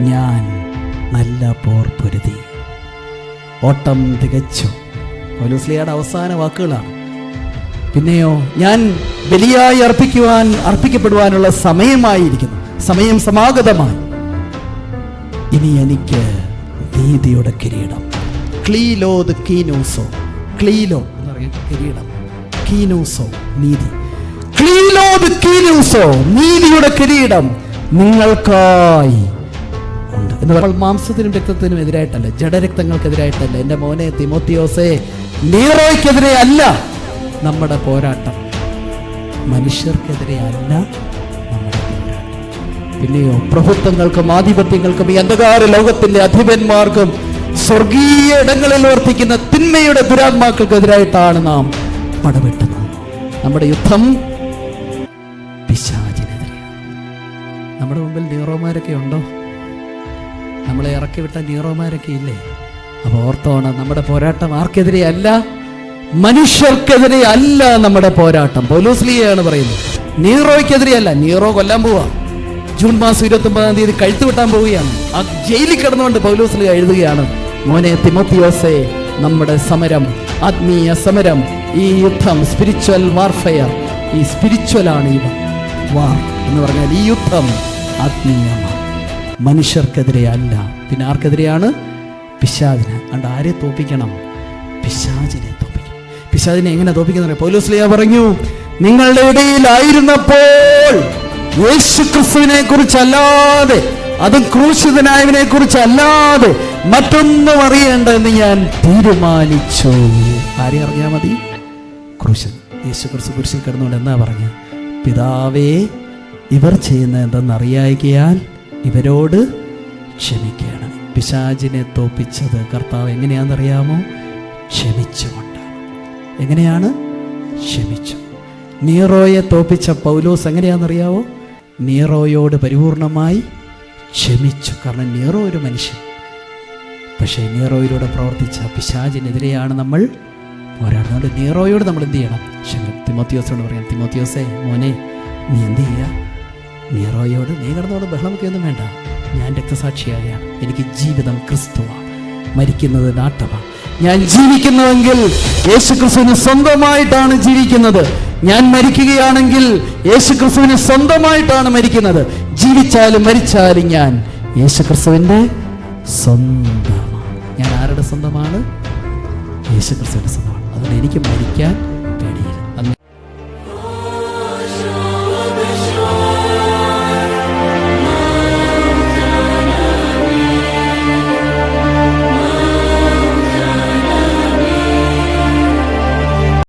ഞാൻ നല്ല പോർ പൊരുതി, ഓട്ടം തികച്ചു. പൗലോസ്ലീഹയുടെ അവസാന വാക്കുകളാണ്. പിന്നെയോ, ഞാൻ ബലിയായി അർപ്പിക്കപ്പെടുവാനുള്ള സമയമായിരിക്കുന്നു, സമയം സമാഗതമായി. ഇനി എനിക്ക് നീതിയുടെ കിരീടം, ക്ലീലോ ദ കീനോസോ, ക്ലീലോ എന്ന് പറയുന്നത് കിരീടം, കീനോസോ നീതി, ക്ലീലോ ദ കീനോസോ നീതിയുടെ കിരീടം നിങ്ങൾക്കായി ഉണ്ട് എന്ന് പറഞ്ഞാൽ മാംസത്തിനും രക്തത്തിനും എതിരായിട്ടല്ല, ജഡരക്തങ്ങൾക്കെതിരായിട്ടല്ല. എൻ്റെ മോനെ തിമോത്തിയോസേ, നീറോയ്ക്കെതിരെ അല്ല നമ്മുടെ പോരാട്ടം, മനുഷ്യർക്കെതിരെ അല്ല നമ്മുടെ പോരാട്ടം. പിന്നെയോ, പ്രഭുത്വങ്ങൾക്കും ആധിപത്യങ്ങൾക്കും ഈ അന്ധകാര ലോകത്തിന്റെ അധിപന്മാർക്കും സ്വർഗീയ ഇടങ്ങളിൽ വർത്തിക്കുന്ന തിന്മയുടെ ദുരാത്മാക്കൾക്കെതിരായിട്ടാണ് നാം പടവെട്ടുന്നത്. നമ്മുടെ യുദ്ധം പിശാചിനെതിരെയാണ്. നമ്മുടെ മുമ്പിൽ നീറോമാരൊക്കെ ഉണ്ടോ? നമ്മളെ ഇറക്കി വിട്ട നീറോമാരൊക്കെ ഇല്ലേ? അപ്പോൾ ഓർത്തോണം, നമ്മുടെ പോരാട്ടം ആർക്കെതിരെ അല്ല, മനുഷ്യർക്കെതിരെ അല്ല നമ്മുടെ പോരാട്ടം. പൗലോസ്ലീഹയാണ് പറയുന്നത്, നീറോയ്ക്കെതിരെ അല്ല. നീറോ കൊല്ലാൻ പോവാ, ജൂൺ മാസം 29-ാം തീയതി കഴുത്ത് വെട്ടാൻ പോവുകയാണ്. ആ ജയിലിൽ കിടന്നുകൊണ്ട് പൗലോസ്ലീഹ എഴുതുകയാണ്, മോനെ തിമോത്തിയോസേ, നമ്മുടെ സമരം, ആത്മീയ സമരം, ഈ യുദ്ധം, സ്പിരിച്വൽ വാർഫെയർ, ഈ സ്പിരിച്വലാണ് ഈ വാർ എന്ന് പറഞ്ഞാൽ ഈ യുദ്ധം ആത്മീയമാണ്, മനുഷ്യർക്കെതിരെ അല്ല. പിന്നെ ആർക്കെതിരെയാണ്? പിശാചിനെ. അതുകൊണ്ട് ആരെ തോപ്പിക്കണം? പിശാചിനെ തോപ്പിക്കണം. പിശാചിനെ എങ്ങനെ തോപ്പിക്കുന്ന? പൗലോസ്ലീഹ പറഞ്ഞു, നിങ്ങളുടെ ഇടയിലായിരുന്നപ്പോൾ യേശുക്രിസ്തുവിനെ കുറിച്ചല്ലാതെ, അതും ക്രൂശിതനായവനെ കുറിച്ചല്ലാതെ മറ്റൊന്നും അറിയേണ്ടെന്ന് ഞാൻ തീരുമാനിച്ചു. ആരെ അറിഞ്ഞാൽ മതി? യേശുക്രിസ്തു കുരിശിൽ കിടന്നുകൊണ്ട് എന്നാ പറഞ്ഞ? പിതാവേ, ഇവർ ചെയ്യുന്ന എന്തെന്നറിയായികയാൽ ഇവരോട് ക്ഷമിക്കണം. പിശാചിനെ തോപ്പിച്ചത് കർത്താവ് എങ്ങനെയാണെന്നറിയാമോ? ക്ഷമിച്ചുകൊണ്ടാണ്. എങ്ങനെയാണ്? ക്ഷമിച്ചു. നീറോയെ തോപ്പിച്ച പൗലോസ് എങ്ങനെയാണെന്നറിയാവോ? നീറോയോട് പരിപൂർണമായി ക്ഷമിച്ചു. കാരണം നീറോ ഒരു മനുഷ്യൻ, പക്ഷേ നീറോയിലൂടെ പ്രവർത്തിച്ച പിശാചിനെതിരെയാണ് നമ്മൾ പോരാടുന്നത്. നീറോയോട് നമ്മൾ എന്ത് ചെയ്യണം? തിമോത്തിയോസിനോട് പറയാം, തിമോത്തിയോസേ മോനെ, നീ എന്ത് ചെയ്യുക? നീറോയോട്, നീ കിടന്നോട് ബഹളമൊക്കെ ഒന്നും വേണ്ട, ഞാൻ രക്തസാക്ഷിയായാണ്, എനിക്ക് ജീവിതം ക്രിസ്തുവാണ്, മരിക്കുന്നത് നാട്ടമാണ്. ഞാൻ ജീവിക്കുന്നുവെങ്കിൽ യേശുക്രിസ്തുവിന് സ്വന്തമായിട്ടാണ് ജീവിക്കുന്നത്. ഞാൻ മരിക്കുകയാണെങ്കിൽ യേശുക്രിസ്തുവിന് സ്വന്തമായിട്ടാണ് മരിക്കുന്നത്. ജീവിച്ചാലും മരിച്ചാലും ഞാൻ യേശുക്രിസ്തുവിൻ്റെ സ്വന്തമാണ്. ഞാൻ ആരുടെ സ്വന്തമാണ്? യേശുക്രിസ്തുവിൻ്റെ സ്വന്തമാണ്. അതുകൊണ്ട് എനിക്ക് മരിക്കാൻ